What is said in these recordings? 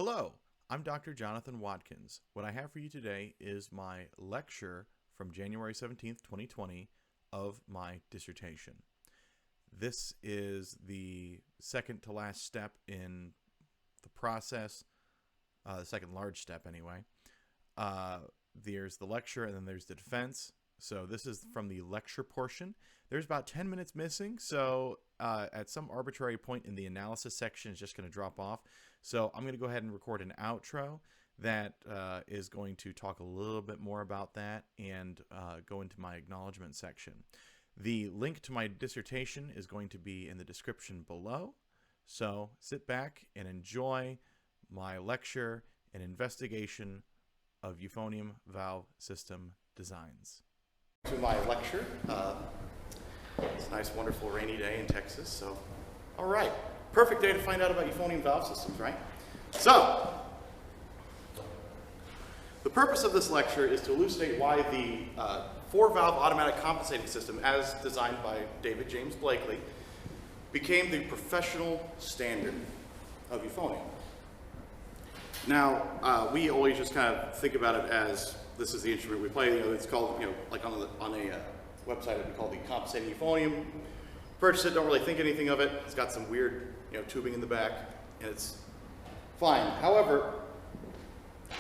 Hello, I'm Dr. Jonathan Watkins. What I have for you today is my lecture from January 17th, 2020 of my dissertation. This is the second to last step in the process, the second large step anyway. There's the lecture and then there's the defense. So this is from the lecture portion. There's about 10 minutes missing, so at some arbitrary point in the analysis section, it's just going to drop off. So I'm going to go ahead and record an outro that is going to talk a little bit more about that and go into my acknowledgement section. The link to my dissertation is going to be in the description below. So sit back and enjoy my lecture and investigation of euphonium valve system designs. To my lecture. It's a nice, wonderful, rainy day in Texas. So, all right. Perfect day to find out about euphonium valve systems, right? So, the purpose of this lecture is to elucidate why the four-valve automatic compensating system, as designed by David James Blakely, became the professional standard of euphonium. Now, we always just kind of think about it as this is the instrument we play. It's called, like on a website, it'd be called the compensating euphonium. Purchase it, don't really think anything of it. It's got some weird, tubing in the back, and it's fine. However,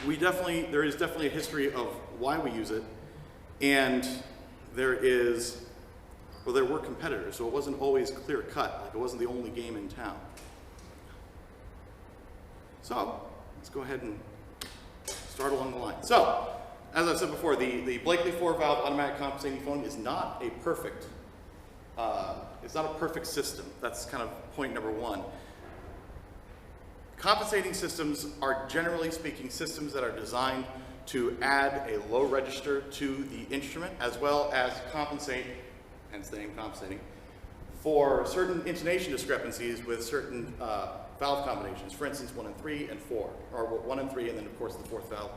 there is definitely a history of why we use it, and there were competitors, so it wasn't always clear cut. Like it wasn't the only game in town. So let's go ahead and start along the line. So, as I said before, the Blakely four-valve automatic compensating euphonium is not a perfect. It's not a perfect system. That's kind of point number one. Compensating systems are, generally speaking, systems that are designed to add a low register to the instrument, as well as compensate, hence the name compensating, for certain intonation discrepancies with certain valve combinations. For instance, 1 and 3 and 4, or 1 and 3, and then of course the fourth valve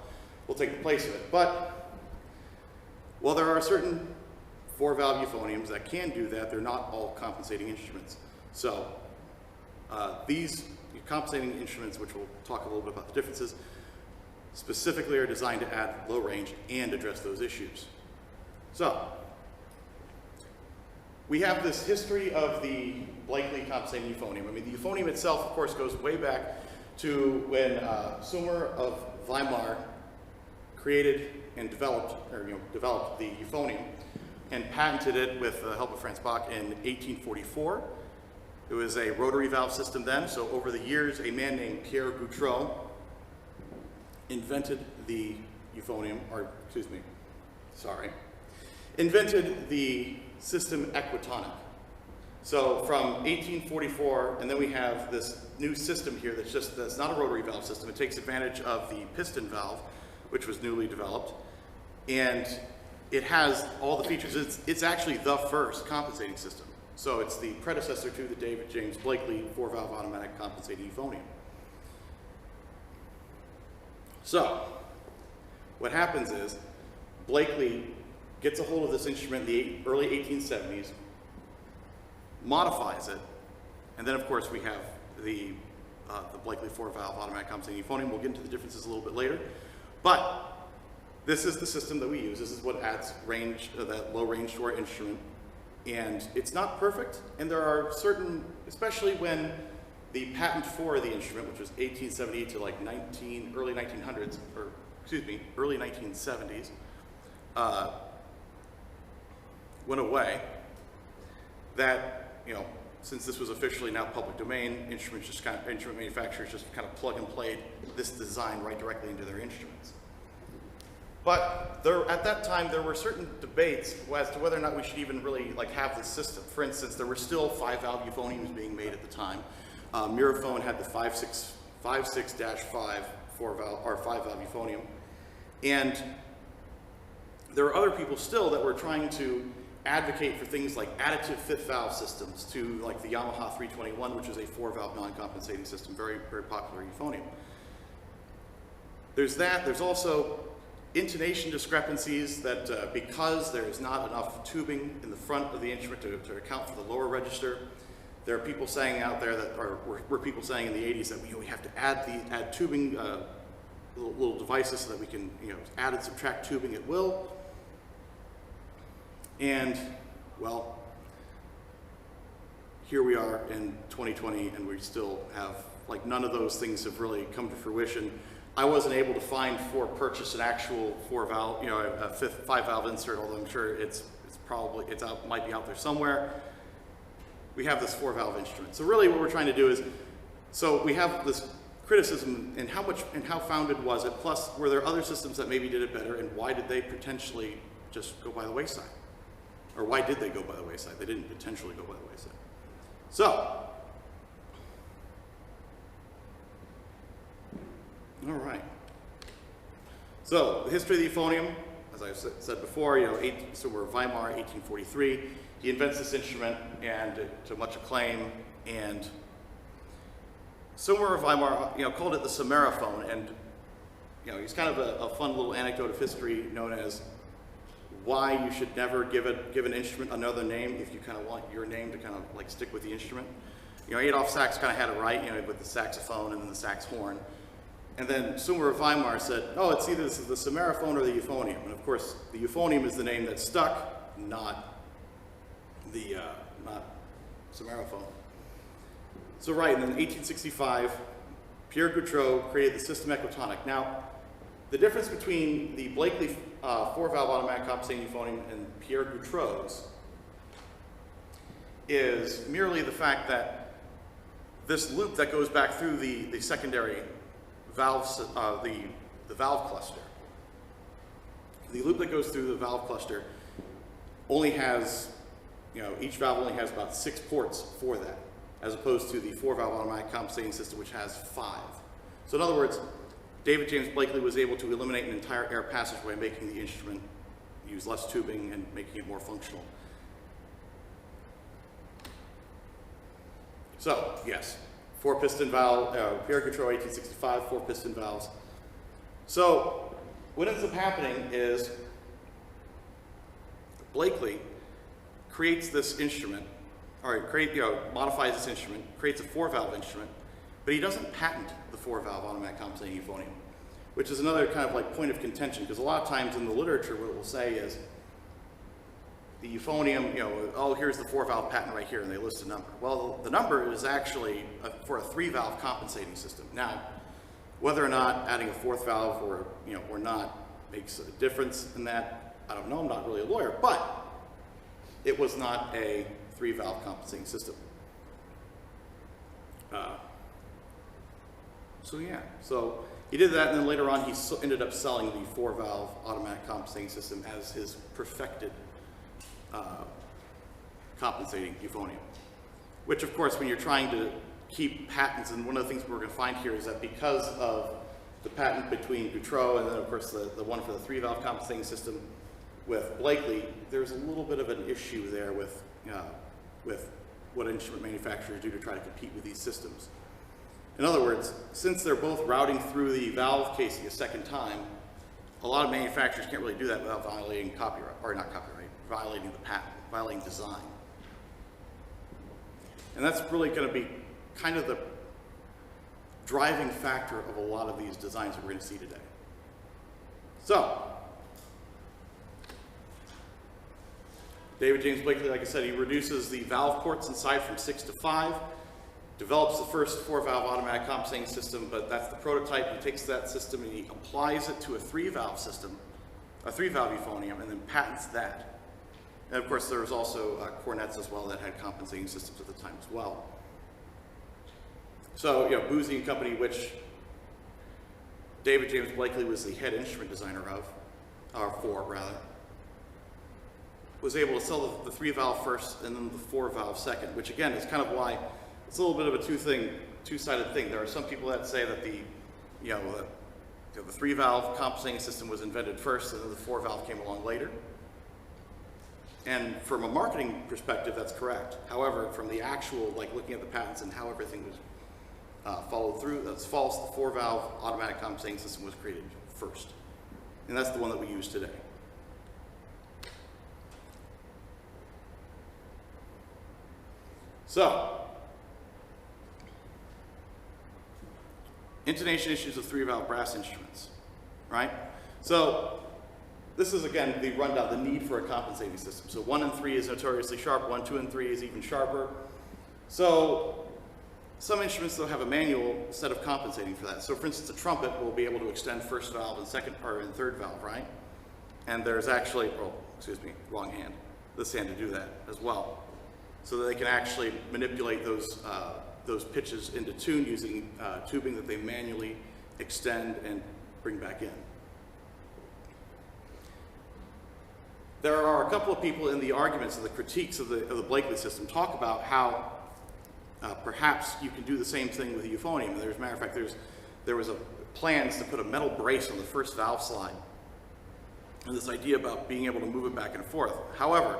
will take the place of it. But while there are certain four-valve euphoniums that can do that, they're not all compensating instruments. So these compensating instruments, which we'll talk a little bit about the differences, specifically are designed to add low range and address those issues. So we have this history of the Blakely compensating euphonium. I mean, the euphonium itself, of course, goes way back to when Sumer of Weimar created and developed the euphonium and patented it with the help of Franz Bach in 1844. It was a rotary valve system then, so over the years, a man named Pierre Goutreau invented the system equitonic. So from 1844, and then we have this new system here that's not a rotary valve system. It takes advantage of the piston valve, which was newly developed, and it has all the features. It's actually the first compensating system. So it's the predecessor to the David James Blakely four-valve automatic compensating euphonium. So what happens is Blakely gets a hold of this instrument in the early 1870s, modifies it, and then of course we have the Blakely four-valve automatic compensating euphonium. We'll get into the differences a little bit later. But this is the system that we use. This is what adds range, that low range to our instrument. And it's not perfect, and there are certain, especially when the patent for the instrument, which was 1878 to like early 1900s, or excuse me, early 1970s, went away, that, since this was officially now public domain, instrument manufacturers just kind of plug and played this design right directly into their instruments. But at that time, there were certain debates as to whether or not we should even really have this system. For instance, there were still five-valve euphoniums being made at the time. Miraphone had the 5.6-5 five-valve euphonium, and there were other people still that were trying to advocate for things like additive fifth valve systems to like the Yamaha 321, which is a four-valve non-compensating system, very, very popular euphonium. There's that. There's also intonation discrepancies that because there is not enough tubing in the front of the instrument to account for the lower register, There are people saying out there that, or were people saying in the 80s that we have to add tubing, little devices so that we can add and subtract tubing at will. And well, here we are in 2020, and we still have, like, none of those things have really come to fruition. I wasn't able to find for purchase an actual 4-valve, a 5-valve insert, although I'm sure it's out, might be out there somewhere. We have this 4-valve instrument. So really what we're trying to do is, so we have this criticism, and how founded was it, plus were there other systems that maybe did it better, and why did they potentially just go by the wayside? Or why did they go by the wayside? They didn't potentially go by the wayside. So, all right. So the history of the euphonium, as I said before, so we're Weimar, 1843. He invents this instrument, and to much acclaim. And somewhere Weimar, called it the Samaraphone, and he's kind of a fun little anecdote of history known as why you should never give an instrument another name if you kind of want your name to kind of like stick with the instrument. Adolf Sax kind of had it right, with the saxophone and then the sax horn. And then Sumer of Weimar said, oh, it's either the Samaraphone or the euphonium. And of course, the euphonium is the name that stuck, not the not Samaraphone. So right, and then in 1865, Pierre Goutreau created the system equitonic. Now, the difference between the Blakely 4-valve automatic compensating euphonium and Pierre Goutreau's is merely the fact that this loop that goes back through the secondary valves, the valve cluster, the loop that goes through the valve cluster only has, each valve only has about 6 ports for that, as opposed to the 4-valve automatic compensating system, which has 5. So in other words, David James Blakely was able to eliminate an entire air passageway, making the instrument use less tubing and making it more functional. So, yes, 4-piston valve, Pierre Goutreau, 1865, 4-piston valves. So, what ends up happening is Blakely creates this instrument, or modifies this instrument, creates a 4-valve instrument, but he doesn't patent the 4-valve automatic compensating euphonium, which is another kind of like point of contention, because a lot of times in the literature what it will say is the euphonium, oh, here's the 4-valve patent right here, and they list a number. Well, the number is actually for a 3-valve compensating system. Now, whether or not adding a 4th valve or not makes a difference in that, I don't know, I'm not really a lawyer, but it was not a 3-valve compensating system. So yeah, so he did that, and then later on he ended up selling the 4-valve automatic compensating system as his perfected compensating euphonium. Which, of course, when you're trying to keep patents, and one of the things we're going to find here is that because of the patent between Goutreau and then, of course, the one for the 3-valve compensating system with Blakely, there's a little bit of an issue there with what instrument manufacturers do to try to compete with these systems. In other words, since they're both routing through the valve casing a second time, a lot of manufacturers can't really do that without violating copyright, or not copyright, violating the patent, violating design. And that's really going to be kind of the driving factor of a lot of these designs that we're going to see today. So, David James Blakely, like I said, he reduces the valve ports inside from 6 to 5, develops the first 4-valve automatic compensating system, but that's the prototype. He takes that system and he applies it to a 3-valve system, a 3-valve euphonium, and then patents that. And of course, there was also cornets as well that had compensating systems at the time as well. So, Boozy and Company, which David James Blakely was the head instrument designer of, or for rather, was able to sell the 3-valve first and then the 4-valve second, which again is kind of why it's a little bit of a two-sided thing. There are some people that say that the 3-valve compensating system was invented first and then the 4-valve came along later. And from a marketing perspective, that's correct. However, from the actual, looking at the patents and how everything was followed through, that's false. The 4-valve automatic compensating system was created first. And that's the one that we use today. So, intonation issues with 3-valve brass instruments, right? So this is, again, the rundown, the need for a compensating system. So 1 and 3 is notoriously sharp, 1, 2, and 3 is even sharper. So some instruments, though, have a manual set of compensating for that. So for instance, a trumpet will be able to extend first valve and second or and third valve, right? And there's actually, oh, excuse me, wrong hand, this hand to do that as well. So that they can actually manipulate those pitches into tune using tubing that they manually extend and bring back in. There are a couple of people in the arguments and the critiques of the Blakely system talk about how perhaps you can do the same thing with the euphonium. As a matter of fact, there was plans to put a metal brace on the first valve slide, and this idea about being able to move it back and forth. However,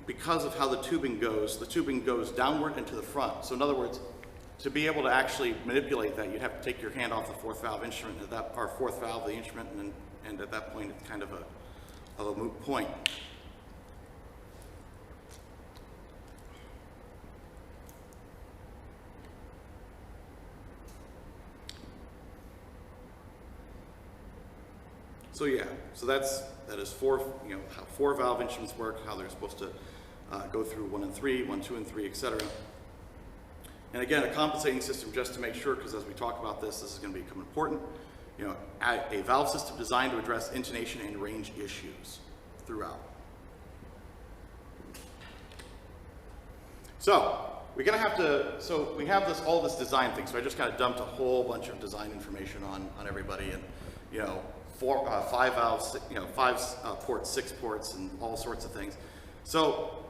because of how the tubing goes downward and to the front. So in other words, to be able to actually manipulate that, you'd have to take your hand off the fourth valve instrument, or fourth valve of the instrument, and at that point, it's kind of a moot point. So yeah, so that is how 4-valve instruments work, how they're supposed to go through 1 and 3, 1, 2, and 3, etc. And again, a compensating system, just to make sure, because as we talk about this is going to become important. A valve system designed to address intonation and range issues throughout. So we're going to have to. So we have all this design thing. So I just kind of dumped a whole bunch of design information on everybody, and 5 valves, 5 ports, 6 ports, and all sorts of things. So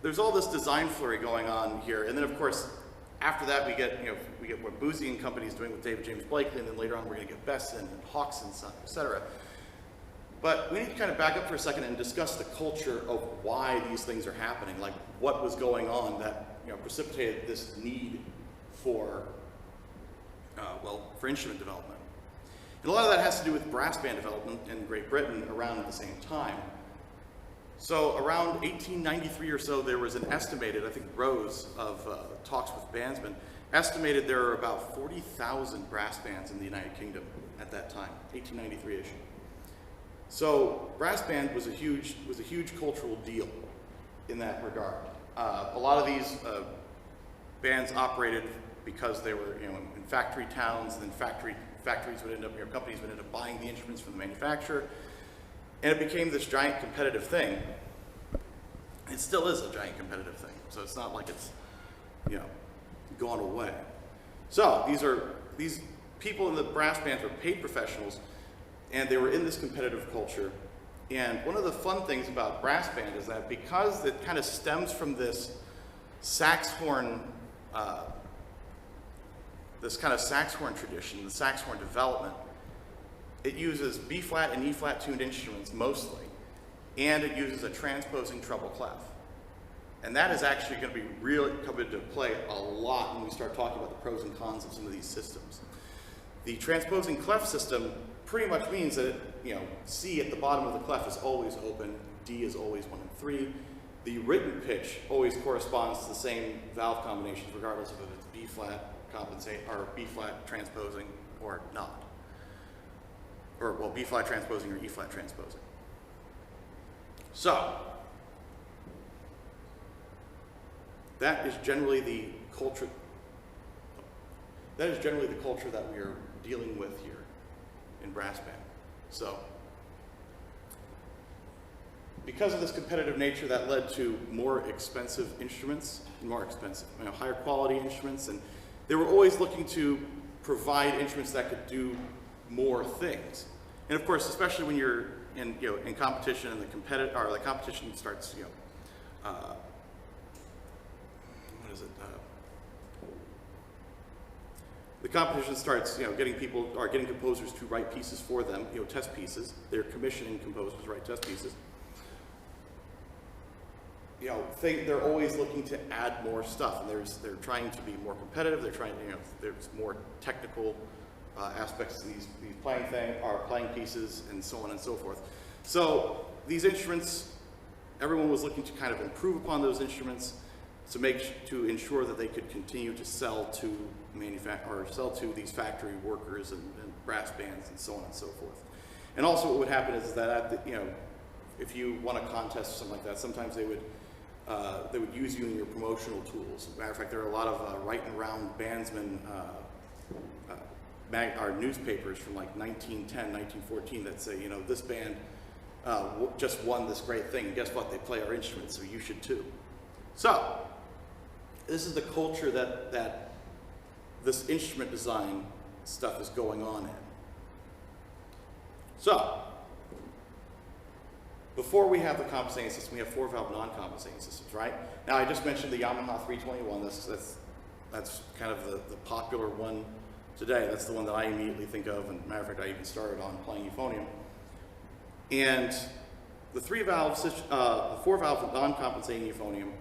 there's all this design flurry going on here, and then of course after that we get what Boozy and company is doing with David James Blakely, and then later on we're going to get Besson and Hawks and Son, etc. But we need to kind of back up for a second and discuss the culture of why these things are happening, like what was going on that precipitated this need for for instrument development. And a lot of that has to do with brass band development in Great Britain around at the same time. So around 1893 or so, there was an estimated, I think Rose of Talks with Bandsmen, estimated there are about 40,000 brass bands in the United Kingdom at that time, 1893-ish. So brass band was a huge cultural deal in that regard. A lot of these bands operated because they were in factory towns, and then factories would end up, companies would end up buying the instruments from the manufacturer, and it became this giant competitive thing. It still is a giant competitive thing, so it's not like it's gone away. So these people in the brass bands were paid professionals, and they were in this competitive culture. And one of the fun things about brass band is that because it kind of stems from this sax horn, this kind of sax horn tradition, the sax horn development, it uses B-flat and E-flat tuned instruments mostly, and it uses a transposing treble clef. And that is actually going to be really come into play a lot when we start talking about the pros and cons of some of these systems. The transposing clef system pretty much means that C at the bottom of the clef is always open, D is always 1 and 3. The written pitch always corresponds to the same valve combinations, regardless of if it's B-flat compensate or B-flat transposing or not. Or B-flat transposing or E-flat transposing. So that is generally the culture. That is generally the culture that we are dealing with here in brass band. So because of this competitive nature, that led to more expensive instruments, higher quality instruments, and they were always looking to provide instruments that could do more things. And of course, especially when you're in competition, and the competition starts, the competition starts, getting composers to write pieces for them, test pieces. They're commissioning composers to write test pieces. They're always looking to add more stuff, and they're trying to be more competitive. They're trying, there's more technical aspects to these playing pieces, and so on and so forth. So these instruments, everyone was looking to kind of improve upon those instruments, to ensure that they could continue to sell to these factory workers and brass bands and so on and so forth. And also what would happen is that if you won a contest or something like that, sometimes they would use you in your promotional tools. As a matter of fact, there are a lot of right and round bandsmen newspapers from like 1910, 1914 that say, this band just won this great thing. Guess what? They play our instruments, so you should too. So this is the culture that this instrument design stuff is going on in. So before we have the compensating system, we have 4-valve non-compensating systems, right? Now I just mentioned the Yamaha 321. That's kind of the popular one today. That's the one that I immediately think of, and matter of fact, I even started on playing Euphonium. And the 4-valve non-compensating Euphonium,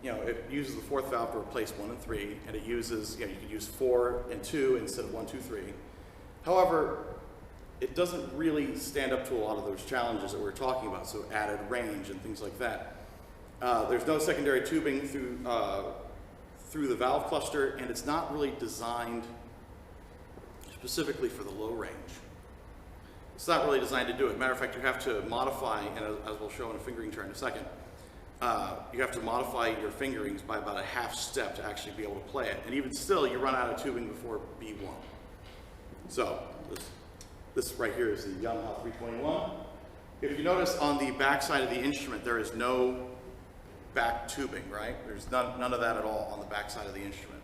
it uses the 4th valve to replace 1 and 3, and it uses, you could use 4 and 2 instead of 1, 2, 3. However, it doesn't really stand up to a lot of those challenges that we're talking about, so added range and things like that. There's no secondary tubing through the valve cluster, and it's not really designed specifically for the low range. It's not really designed to do it. Matter of fact, you have to modify, and as we'll show in a fingering chart in a second, you have to modify your fingerings by about a half step to actually be able to play it. And even still, you run out of tubing before B1. So this right here is the Yamaha 321. If you notice on the back side of the instrument, there is no back tubing, right? There's none of that at all on the back side of the instrument.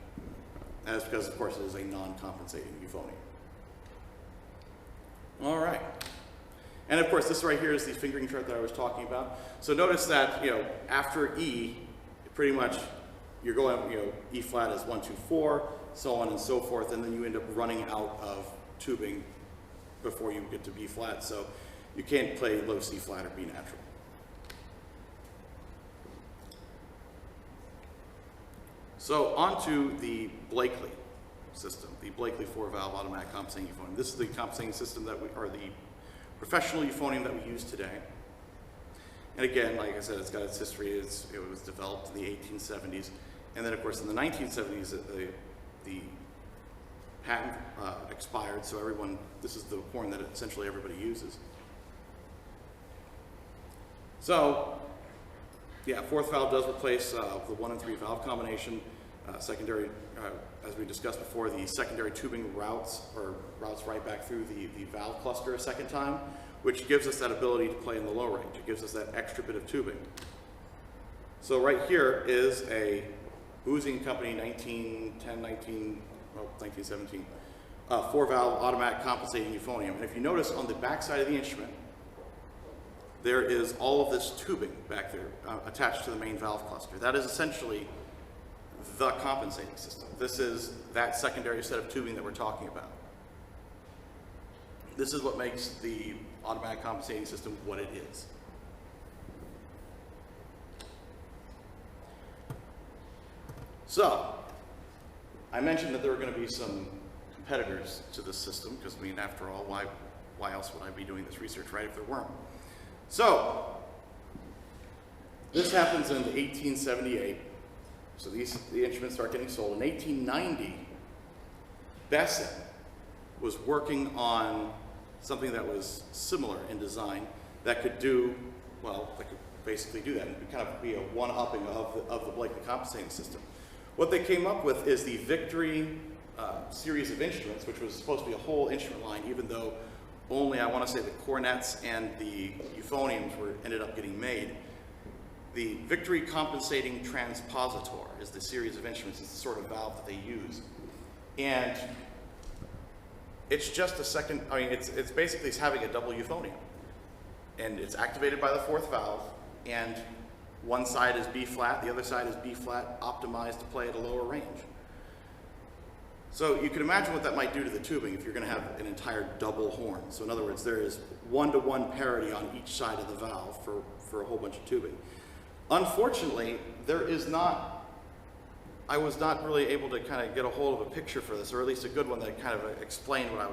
And that's because, of course, it is a non-compensating euphonium. All right. And of course, this right here is the fingering chart that I was talking about. So notice that, after E, pretty much you're going, E flat is 1, 2, 4, so on and so forth, and then you end up running out of tubing before you get to B flat. So you can't play low C flat or B natural. So on to the Blakely system, the Blakely 4-valve automatic compensating euphonium. This is the compensating system the professional euphonium that we use today. And again, like I said, it's got its history. It was developed in the 1870s. And then, of course, in the 1970s, the patent expired, so this is the horn that essentially everybody uses. So, yeah, 4th valve does replace the 1 and 3 valve combination. Secondary, as we discussed before, the secondary tubing routes right back through the valve cluster a second time, which gives us that ability to play in the low range. It gives us that extra bit of tubing. So right here is a Boozing Company 1917 4-valve automatic compensating euphonium. And if you notice on the back side of the instrument, there is all of this tubing back there attached to the main valve cluster. That is essentially the compensating system. This is that secondary set of tubing that we're talking about. This is what makes the automatic compensating system what it is. So, I mentioned that there were going to be some competitors to this system, because, after all, why else would I be doing this research, right, if there weren't? So, this happens in 1878. So the instruments start getting sold. In 1890, Besson was working on something that was similar in design that could basically do that. It could kind of be a one-upping of the Blakely compensating system. What they came up with is the Victory series of instruments, which was supposed to be a whole instrument line, even though only, I want to say, the cornets and the euphoniums ended up getting made. The Victory compensating transpositor is the series of instruments. It's the sort of valve that they use. And it's just a second, it's basically having a double euphonium. And it's activated by the 4th valve, and one side is B flat, the other side is B flat, optimized to play at a lower range. So you can imagine what that might do to the tubing if you're going to have an entire double horn. So in other words, there is 1-to-1 parity on each side of the valve for a whole bunch of tubing. Unfortunately, I was not really able to kind of get a hold of a picture for this, or at least a good one that kind of explained what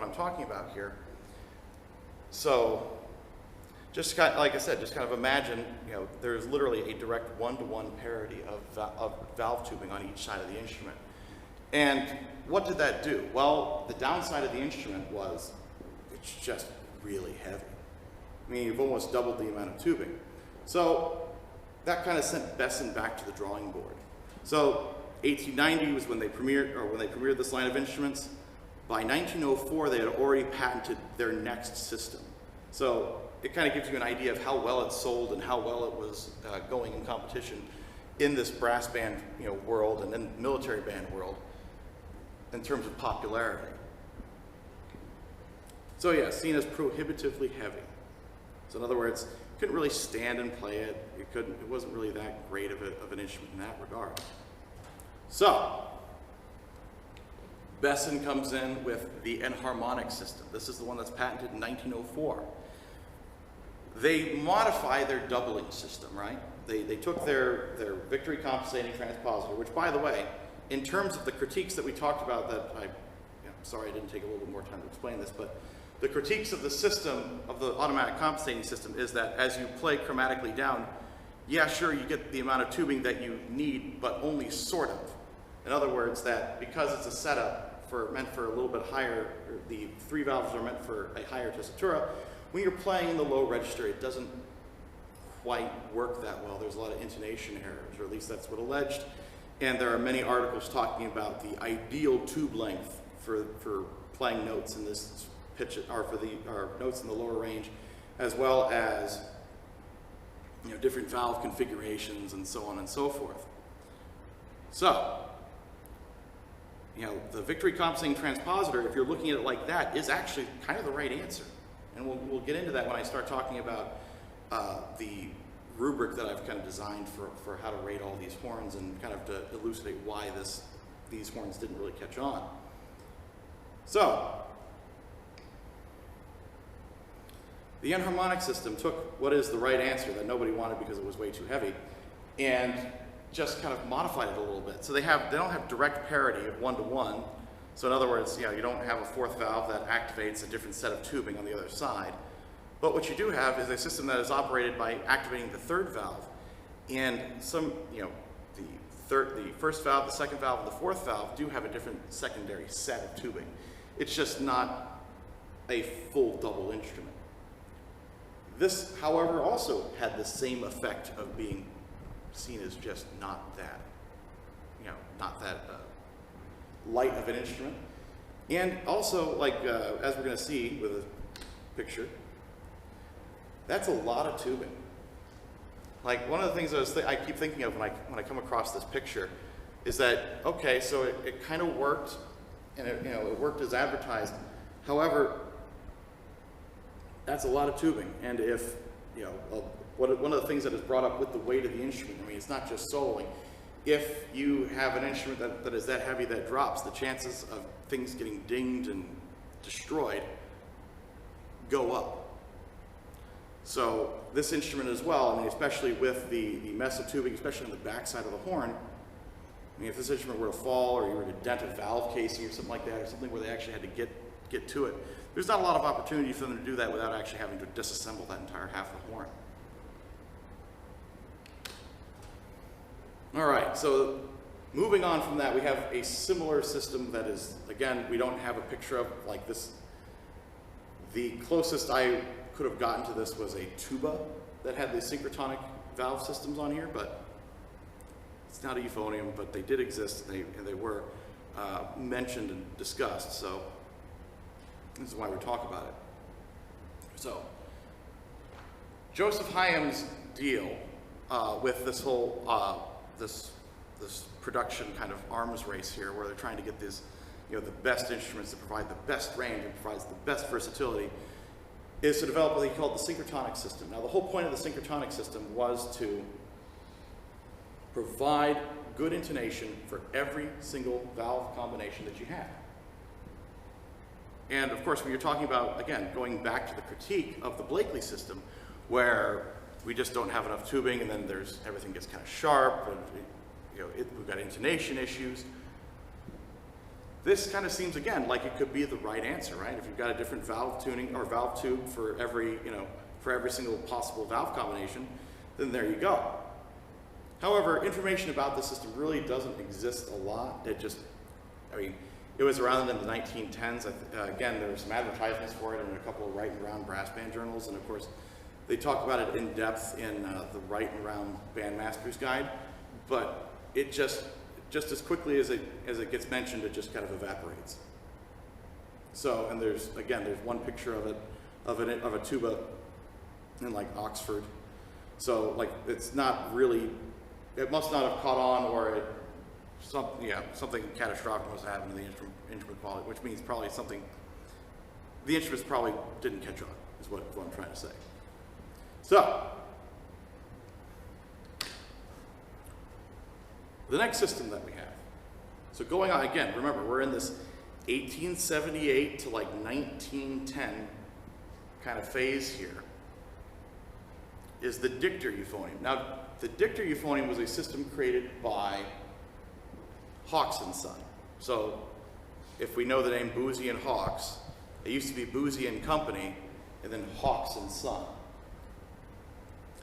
I'm talking about here. So just kind of, like I said, just kind of imagine, there's literally a direct one-to-one parity of valve tubing on each side of the instrument. And what did that do? Well, the downside of the instrument was it's just really heavy. I mean, you've almost doubled the amount of tubing. So that kind of sent Besson back to the drawing board. So 1890 was when they premiered this line of instruments. By 1904, they had already patented their next system. So it kind of gives you an idea of how well it sold and how well it was going in competition in this brass band world and then military band world in terms of popularity. So yeah, seen as prohibitively heavy. So in other words, you couldn't really stand and play it. It wasn't really that great of an instrument in that regard. So Besson comes in with the enharmonic system. This is the one that's patented in 1904. They modify their doubling system, right? They took their victory compensating transpositor, which, by the way, in terms of the critiques that we talked about, sorry I didn't take a little bit more time to explain this, but the critiques of the system, of the automatic compensating system, is that as you play chromatically down, yeah, sure, you get the amount of tubing that you need, but only sort of. In other words, that because it's a setup meant for a little bit higher, the three valves are meant for a higher tessitura, when you're playing in the low register, it doesn't quite work that well. There's a lot of intonation errors, or at least that's what alleged. And there are many articles talking about the ideal tube length for playing notes in this pitch, or notes in the lower range, as well as different valve configurations and so on and so forth. So, the victory compensating transpositor, if you're looking at it like that, is actually kind of the right answer. And we'll get into that when I start talking about the rubric that I've kind of designed for how to rate all these horns and kind of to elucidate why these horns didn't really catch on. So, the enharmonic system took what is the right answer that nobody wanted because it was way too heavy, and just kind of modified it a little bit. So they don't have direct parity of one-to-one. So in other words, you don't have a fourth valve that activates a different set of tubing on the other side. But what you do have is a system that is operated by activating the third valve. And the first valve, the second valve, and the fourth valve do have a different secondary set of tubing. It's just not a full double instrument. This, however, also had the same effect of being seen as just not that light of an instrument. And also, as we're going to see with a picture, that's a lot of tubing. Like, one of the things I keep thinking of when I come across this picture is that, okay, so it kind of worked, and it worked as advertised. However, that's a lot of tubing, and if one of the things that is brought up with the weight of the instrument, I mean, it's not just soloing. If you have an instrument that is that heavy that drops, the chances of things getting dinged and destroyed go up. So this instrument as well, I mean, especially with the mess of tubing, especially on the back side of the horn, I mean, if this instrument were to fall, or you were to dent a valve casing or something like that, or something where they actually had to get to it, there's not a lot of opportunity for them to do that without actually having to disassemble that entire half of the horn. All right, so moving on from that, we have a similar system that is, again, we don't have a picture of like this. The closest I could have gotten to this was a tuba that had the synchrotonic valve systems on here, but it's not a euphonium, but they did exist, and they were mentioned and discussed, so this is why we talk about it. So, Joseph Hyam's deal with this whole this production kind of arms race here, where they're trying to get these, the best instruments that provide the best range and provides the best versatility, is to develop what he called the synchrotonic system. Now, the whole point of the synchrotonic system was to provide good intonation for every single valve combination that you have. And of course, when you're talking about, again, going back to the critique of the Blakely system, where we just don't have enough tubing, and then everything gets kind of sharp, and we've got intonation issues. This kind of seems, again, like it could be the right answer, right? If you've got a different valve tuning or valve tube for every, for every single possible valve combination, then there you go. However, information about the system really doesn't exist a lot. It was around in the 1910s. Again, there were some advertisements for it in a couple of Right and Round brass band journals, and of course, they talk about it in depth in the Right and Round Bandmaster's Guide, but it just as quickly as it gets mentioned, it just kind of evaporates. So, and there's one picture of a tuba in like Oxford. So like it's not really, it must not have caught on, or something catastrophic must have happened to the instrument quality, which means probably the instruments probably didn't catch on, is what I'm trying to say. So, the next system that we have. So going on, again, remember, we're in this 1878 to like 1910 kind of phase here, is the dictor euphonium. Now, the dictor euphonium was a system created by Hawks and Son. So, if we know the name Boozy and Hawks, it used to be Boozy and Company, and then Hawks and Son.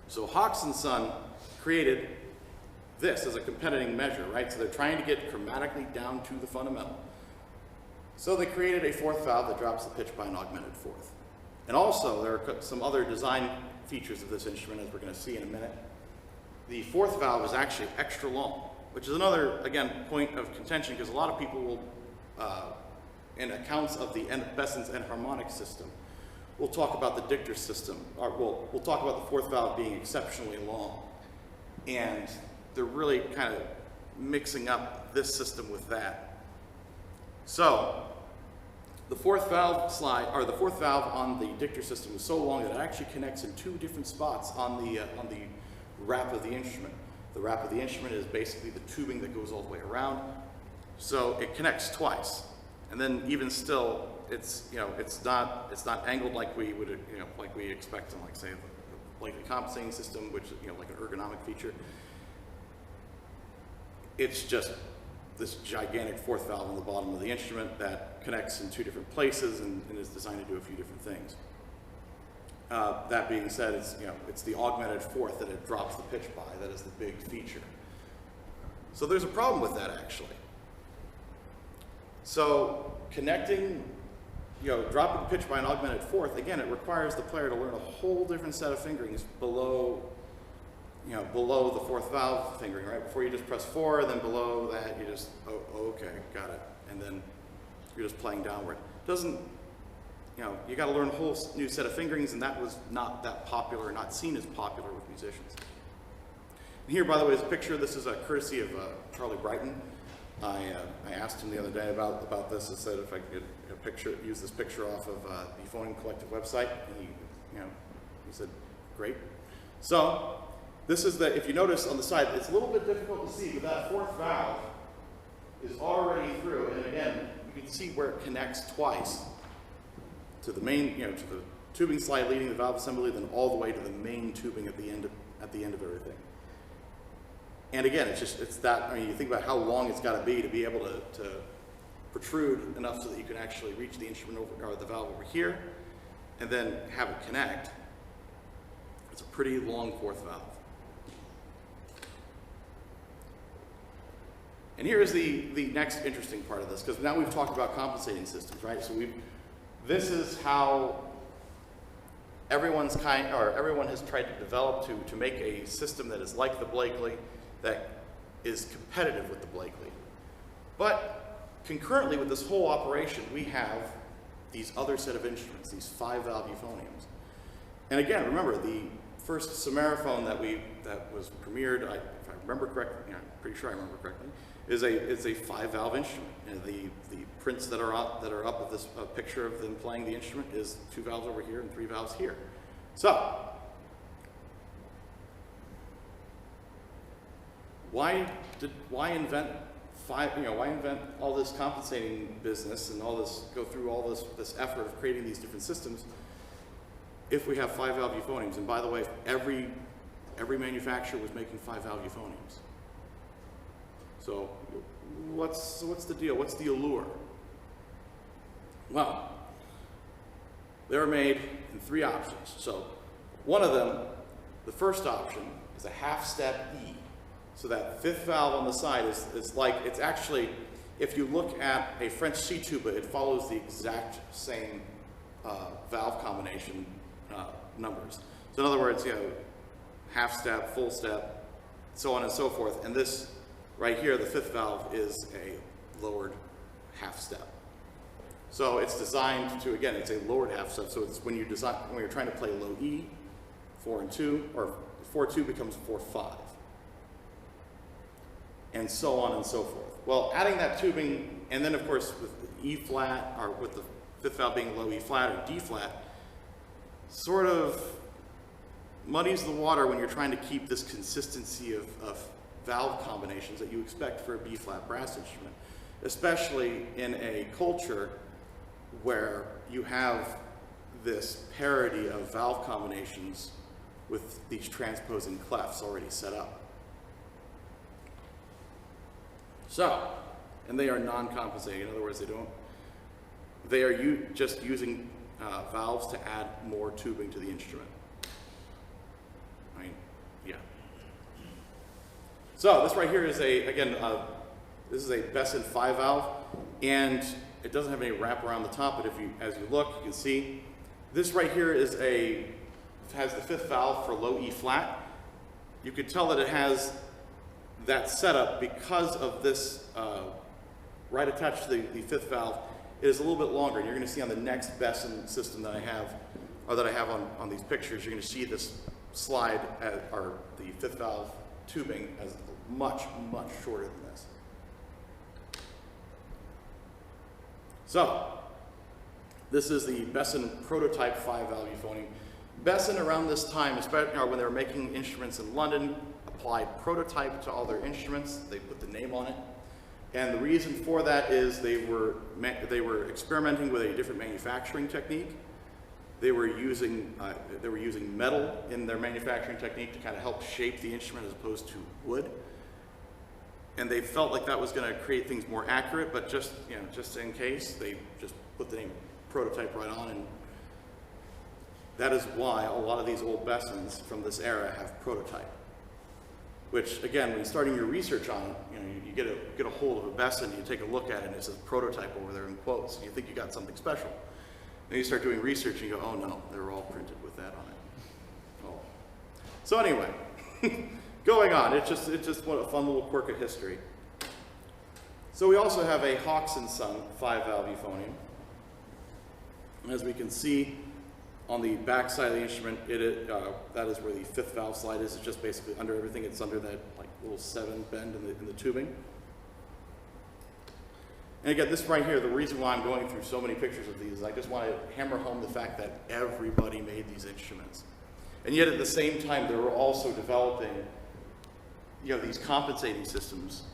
So Hawks and Son created this as a competing measure, right? So they're trying to get chromatically down to the fundamental. So they created a fourth valve that drops the pitch by an augmented fourth. And also, there are some other design features of this instrument, as we're going to see in a minute. The fourth valve is actually extra long, which is another, again, point of contention, because a lot of people will, in accounts of the Besson's enharmonic system, we'll talk about the dictor system, or we'll talk about the fourth valve being exceptionally long. And they're really kind of mixing up this system with that. So, the fourth valve on the dictor system is so long that it actually connects in two different spots on the wrap of the instrument. The wrap of the instrument is basically the tubing that goes all the way around. So it connects twice. And then even still, it's not angled like we would like we expect in, like, say, like the compensating system, which is like an ergonomic feature. It's just this gigantic fourth valve on the bottom of the instrument that connects in two different places and is designed to do a few different things. That being said, it's the augmented fourth that it drops the pitch by that is the big feature. So there's a problem with that, actually. So connecting, dropping the pitch by an augmented fourth, again, it requires the player to learn a whole different set of fingerings below the fourth valve fingering, right? Before you just press 4, then below that you just, okay, got it. And then you're just playing downward. Doesn't, you got to learn a whole new set of fingerings, and that was not that popular, not seen as popular with musicians. And here, by the way, is a picture. This is a courtesy of Charlie Brighton. I asked him the other day about this. I said if I could use this picture off of the Euphonium Collective website. And he said, great. So this is if you notice on the side, it's a little bit difficult to see, but that fourth valve is already through. And again, you can see where it connects twice to the main, to the tubing slide leading the valve assembly, then all the way to the main tubing at the end of everything. And again, it's that, you think about how long it's got to be able to protrude enough so that you can actually reach the instrument or the valve over here, and then have it connect. It's a pretty long fourth valve. And here is the next interesting part of this, because now we've talked about compensating systems, right? So this is how everyone has tried to develop to make a system that is like the Blakely, that is competitive with the Blakely. But concurrently with this whole operation, we have these other set of instruments, these 5-valve euphoniums. And again, remember, the first Samaraphone that was premiered, if I remember correctly, I'm pretty sure I remember correctly, is a 5-valve instrument. And the prints that are up of this picture of them playing the instrument is 2 valves over here and 3 valves here. So, why invent all this compensating business and go through all this effort of creating these different systems if we have 5-valve euphoniums? And by the way, every manufacturer was making 5-valve euphoniums. So what's the deal? What's the allure? Well, they were made in 3 options. So One of them, the first option, is a half-step E. So that fifth valve on the side is like, it's actually, if you look at a French C tuba, it follows the exact same valve combination numbers. So in other words, half step, full step, so on and so forth. And this right here, the fifth valve, is a lowered half step. So it's designed to, again, it's a lowered half step. So it's when you're trying to play low E, 4 and 2, or 4-2 becomes 4-5. And so on and so forth. Well, adding that tubing, and then of course with E flat, or with the fifth valve being low E flat or D flat, sort of muddies the water when you're trying to keep this consistency of valve combinations that you expect for a B flat brass instrument, especially in a culture where you have this parity of valve combinations with these transposing clefs already set up. So, and they are non-compensating. In other words, they are just using valves to add more tubing to the instrument. I mean, yeah. So this right here is this is a Besson 5 valve, and it doesn't have any wrap around the top, but as you look, you can see this right here has the fifth valve for low E flat. You could tell that it has that setup because of this right attached to the fifth valve. It is a little bit longer, and you're going to see on the next Besson system that I have, or that I have on these pictures, you're going to see this slide or the fifth valve tubing as much, much shorter than this. So, this is the Besson prototype 5-valve euphonium. Besson around this time, especially when they were making instruments in London, applied prototype to all their instruments. They put the name on it. And the reason for that is they were experimenting with a different manufacturing technique. They were using metal in their manufacturing technique to kind of help shape the instrument as opposed to wood. And they felt like that was going to create things more accurate, but just in case, they just put the name prototype right on, and that is why a lot of these old Bessons from this era have prototype. Which, again, when you're starting your research on it, you get a hold of a Besson, you take a look at it, and it says prototype over there in quotes, and you think you got something special. Then you start doing research, and you go, oh no, they're all printed with that on it. Oh. So anyway, going on, it's just what a fun little quirk of history. So we also have a Hawks & Son 5-valve euphonium. As we can see, on the back side of the instrument, that is where the fifth valve slide is. It's just basically under everything. It's under that little 7 bend in the tubing. And again, this right here, the reason why I'm going through so many pictures of these is I just want to hammer home the fact that everybody made these instruments. And yet at the same time, they were also developing these compensating systems.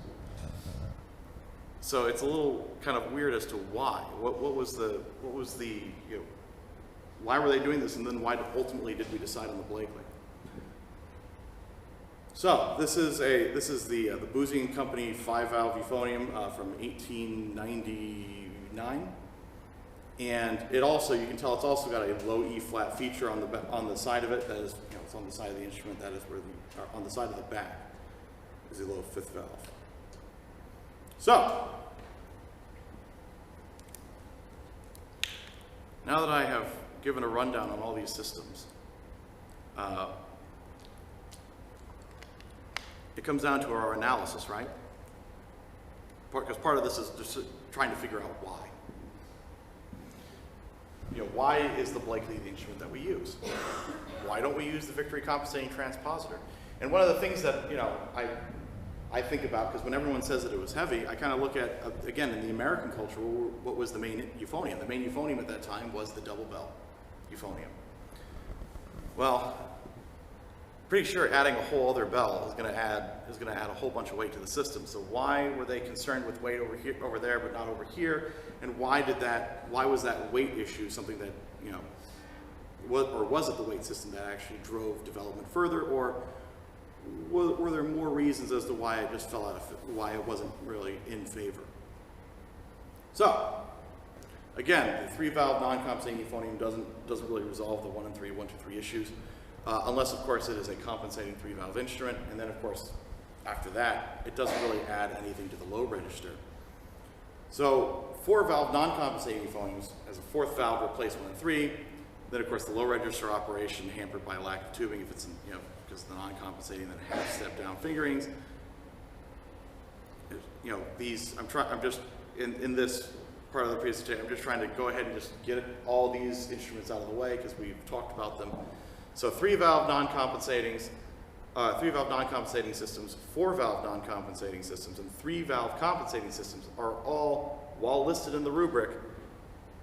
So it's a little kind of weird as to why. Why were they doing this, and then why ultimately did we decide on the Blakely? So this is the Boozing Company 5-valve euphonium from 1899, and you can tell it's also got a low E flat feature on the side of it. That is, it's on the side of the instrument. That is where on the side of the back is the low fifth valve. So now that I have given a rundown on all these systems, it comes down to our analysis, right? Because part of this is just trying to figure out why. Why is the Blakely the instrument that we use? Why don't we use the Victory compensating transpositor? And one of the things that I think about, because when everyone says that it was heavy, I kind of look at, again, in the American culture, what was the main euphonium? The main euphonium at that time was the double bell euphonium. Well, pretty sure adding a whole other bell is going to add a whole bunch of weight to the system. So why were they concerned with weight over there, but not over here? And why was that weight issue something that was it the weight system that actually drove development further, or were there more reasons as to why it just fell out of why it wasn't really in favor? So again, the 3-valve non-compensating euphonium doesn't really resolve the 1 and 3 issues. unless of course it is a compensating 3-valve instrument, and then of course after that it doesn't really add anything to the low register. So 4-valve non-compensating euphoniums as a 4th valve replace 1 and 3. Then of course the low register operation hampered by lack of tubing if it's because the non-compensating then half step down fingerings. These I'm just in this part of the presentation I'm just trying to go ahead and just get all these instruments out of the way because we've talked about them. So 3-valve non-compensating 3-valve non-compensating systems, 4-valve non-compensating systems, and 3-valve compensating systems are all, while listed in the rubric,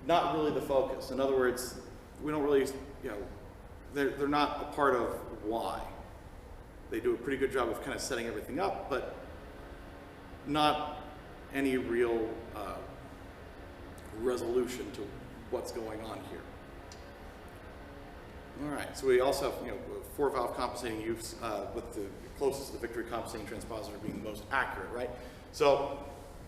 not really the focus. In other words, we don't really, they're not a part of why. They do a pretty good job of kind of setting everything up, but not any real resolution to what's going on here. All right, so we also have 4-valve compensating use with the closest to the Victory compensating transpositor being the most accurate, right? So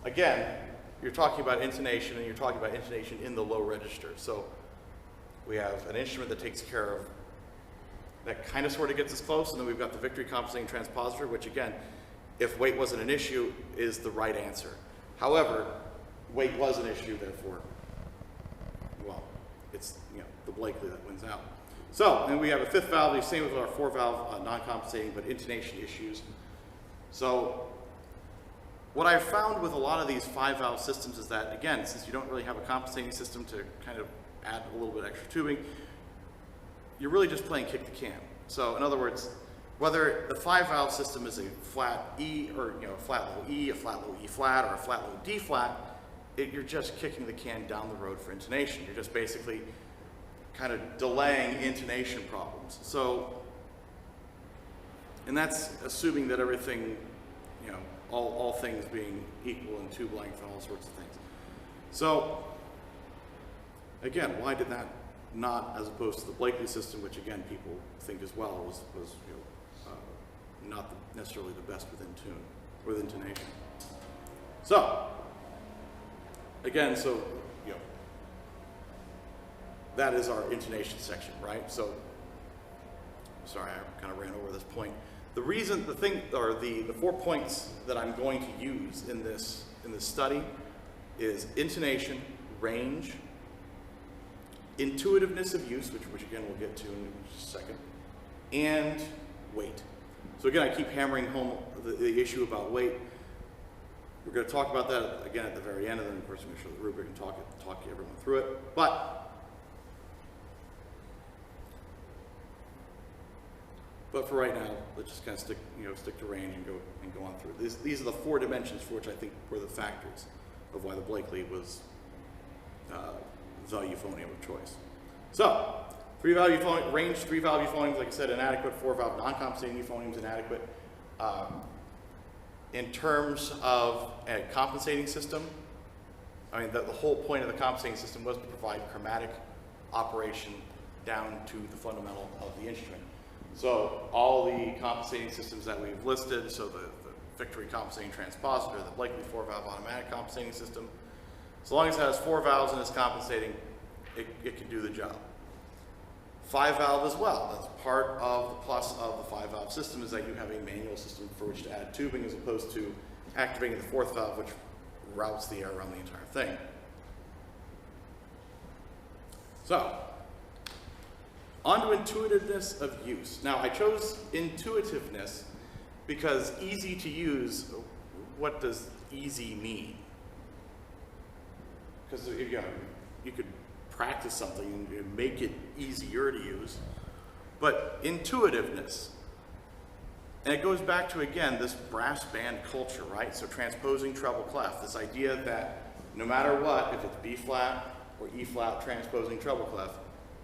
again, you're talking about intonation, and you're talking about intonation in the low register. So we have an instrument that takes care of that kind of sort of gets us close, and then we've got the Victory compensating transpositor, which again, if weight wasn't an issue, is the right answer. However, weight was an issue, therefore, well, it's the Blakely that wins out. So, and we have a 5th valve, the same with our 4-valve non-compensating, but intonation issues. So, what I've found with a lot of these 5-valve systems is that, again, since you don't really have a compensating system to kind of add a little bit extra tubing, you're really just playing kick the can. So, in other words, whether the 5-valve system is a flat E or a flat low E, a flat low E flat, or a flat low D flat, you're just kicking the can down the road for intonation. You're just basically kind of delaying intonation problems. So, and that's assuming that everything, all things being equal in tube length and all sorts of things. So, again, why did that not, as opposed to the Blakely system, which again people think as well was not necessarily the best with intonation. So, again, that is our intonation section, right? So, sorry, I kind of ran over this point. The 4 points that I'm going to use in this study is intonation, range, intuitiveness of use, which again we'll get to in just a second, and weight. So again, I keep hammering home the issue about weight. We're going to talk about that again at the very end, and then of course we're going to show the rubric and talk everyone through it. But for right now, let's just kind of stick to range and go on through it. These are the 4 dimensions for which I think were the factors of why the Blakely was the euphonium of choice. So, 3-valve euphonium, range 3-valve euphoniums, like I said, inadequate. 4-valve non-compensating euphoniums, inadequate. In terms of a compensating system, I mean, the whole point of the compensating system was to provide chromatic operation down to the fundamental of the instrument. So all the compensating systems that we've listed, so the Victory compensating transpositor, the Blakely 4-valve automatic compensating system, as long as it has 4 valves and it's compensating, it can do the job. 5-valve as well. That's part of the plus of the 5-valve system, is that you have a manual system for which to add tubing as opposed to activating the 4th valve, which routes the air around the entire thing. So, on to intuitiveness of use. Now, I chose intuitiveness because easy to use, what does easy mean? Because you could practice something and make it easier to use. But intuitiveness, and it goes back to, again, this brass band culture, right? So transposing treble clef, this idea that no matter what, if it's B flat or E flat transposing treble clef,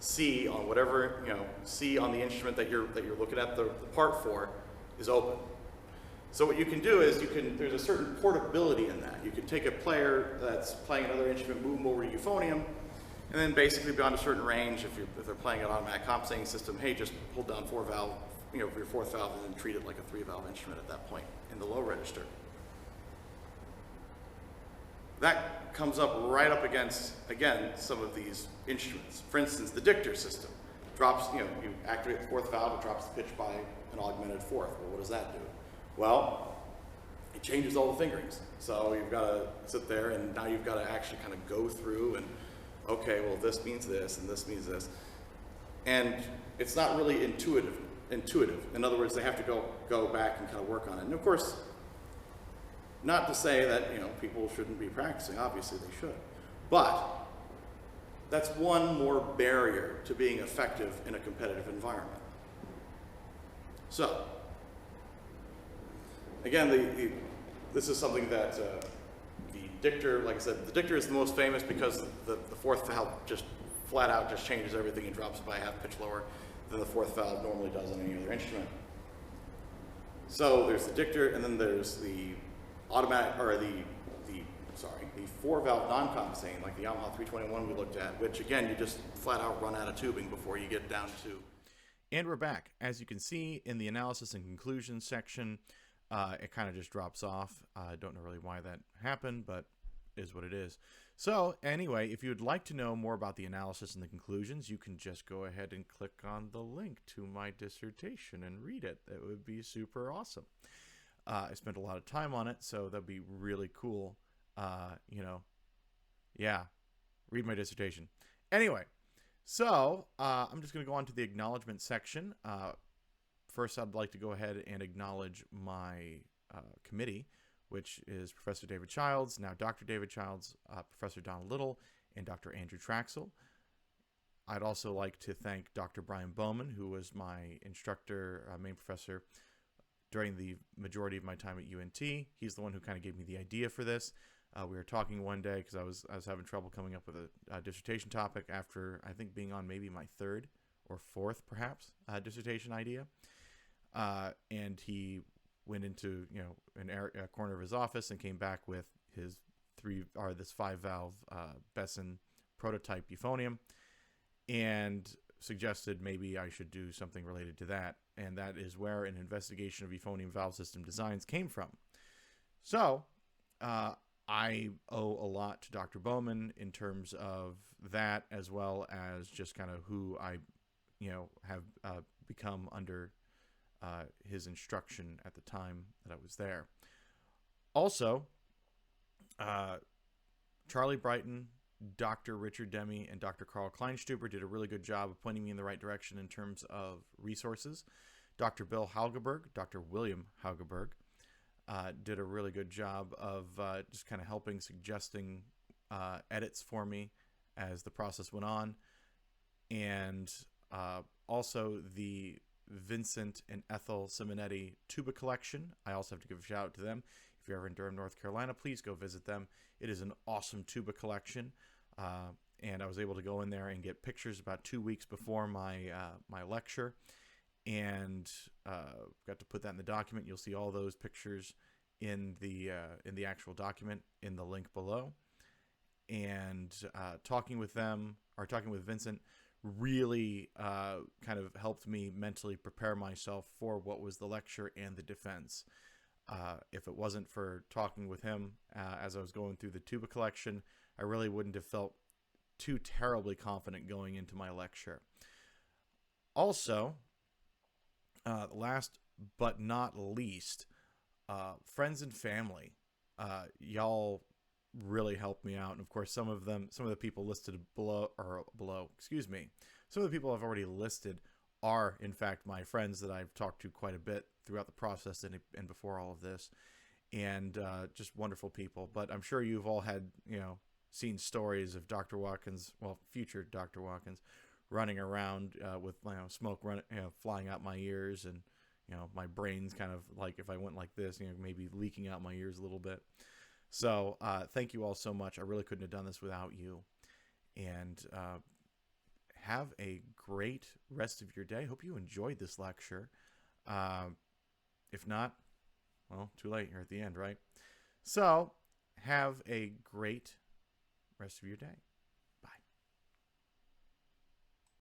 C on whatever, C on the instrument that you're looking at the part for is open. So what you can do is there's a certain portability in that. You can take a player that's playing another instrument, move them over to euphonium, and then basically beyond a certain range, if they're playing an automatic compensating system, hey, just hold down 4-valve, for your 4th valve, and then treat it like a 3-valve instrument at that point in the low register. That comes up right up against, again, some of these instruments. For instance, the dictor system. drops, you activate the fourth valve, it drops the pitch by an augmented fourth. Well, what does that do? Well, it changes all the fingerings. So you've got to sit there, and now you've got to actually kind of go through and, okay, well, this means this, and this means this. And it's not really intuitive. In other words, they have to go back and kind of work on it. And of course, not to say that people shouldn't be practicing. Obviously, they should. But that's one more barrier to being effective in a competitive environment. So, again, this is something that the dictor, like I said, the dictor is the most famous because the fourth valve just flat out just changes everything and drops it by a half pitch lower than the fourth valve normally does on any other instrument. So there's the dictor, and then there's the automatic, or the 4-valve non-compensating, like the Yamaha 321 we looked at, which again, you just flat out run out of tubing before you get down to. And we're back. As you can see in the analysis and conclusion section, it kind of just drops off. I don't know really why that happened, but is what it is. So anyway, if you would like to know more about the analysis and the conclusions, you can just go ahead and click on the link to my dissertation and read it. That would be super awesome. I spent a lot of time on it, so that'd be really cool. Yeah, read my dissertation. Anyway, so I'm just going to go on to the acknowledgement section. First, I'd like to go ahead and acknowledge my committee, which is Professor David Childs, now Dr. David Childs, Professor Don Little, and Dr. Andrew Traxel. I'd also like to thank Dr. Brian Bowman, who was my instructor, main professor, during the majority of my time at UNT. He's the one who kind of gave me the idea for this. We were talking one day because I was having trouble coming up with a dissertation topic after, I think, being on maybe my third or fourth, perhaps, dissertation idea. And he went into a corner of his office and came back with his this 5-valve Besson prototype euphonium, and suggested maybe I should do something related to that. And that is where an investigation of euphonium valve system designs came from. So I owe a lot to Dr. Bowman in terms of that, as well as just kind of who I have become under his instruction at the time that I was there. Also, Charlie Brighton, Dr. Richard Demme, and Dr. Carl Kleinstuber did a really good job of pointing me in the right direction in terms of resources. Dr. Bill Haugeberg, Dr. William Haugeberg, did a really good job of just kind of helping, suggesting edits for me as the process went on. And also the Vincent and Ethel Simonetti tuba collection. I also have to give a shout out to them. If you're ever in Durham, North Carolina, please go visit them. It is an awesome tuba collection. And I was able to go in there and get pictures about 2 weeks before my my lecture, and got to put that in the document. You'll see all those pictures in the actual document in the link below. And talking with Vincent really kind of helped me mentally prepare myself for what was the lecture and the defense. If it wasn't for talking with him as I was going through the tuba collection, I really wouldn't have felt too terribly confident going into my lecture. Also, last but not least, friends and family. Y'all really helped me out, and of course some of the people listed below, some of the people I've already listed are in fact my friends that I've talked to quite a bit throughout the process and before all of this, and just wonderful people. But I'm sure you've all had seen stories of Dr. Watkins, well, future Dr. Watkins, running around with smoke flying out my ears, and my brain's kind of like, if I went like this, maybe leaking out my ears a little bit. So thank you all so much. I really couldn't have done this without you. And have a great rest of your day. Hope you enjoyed this lecture. If not, well, too late. You're at the end, right? So have a great rest of your day.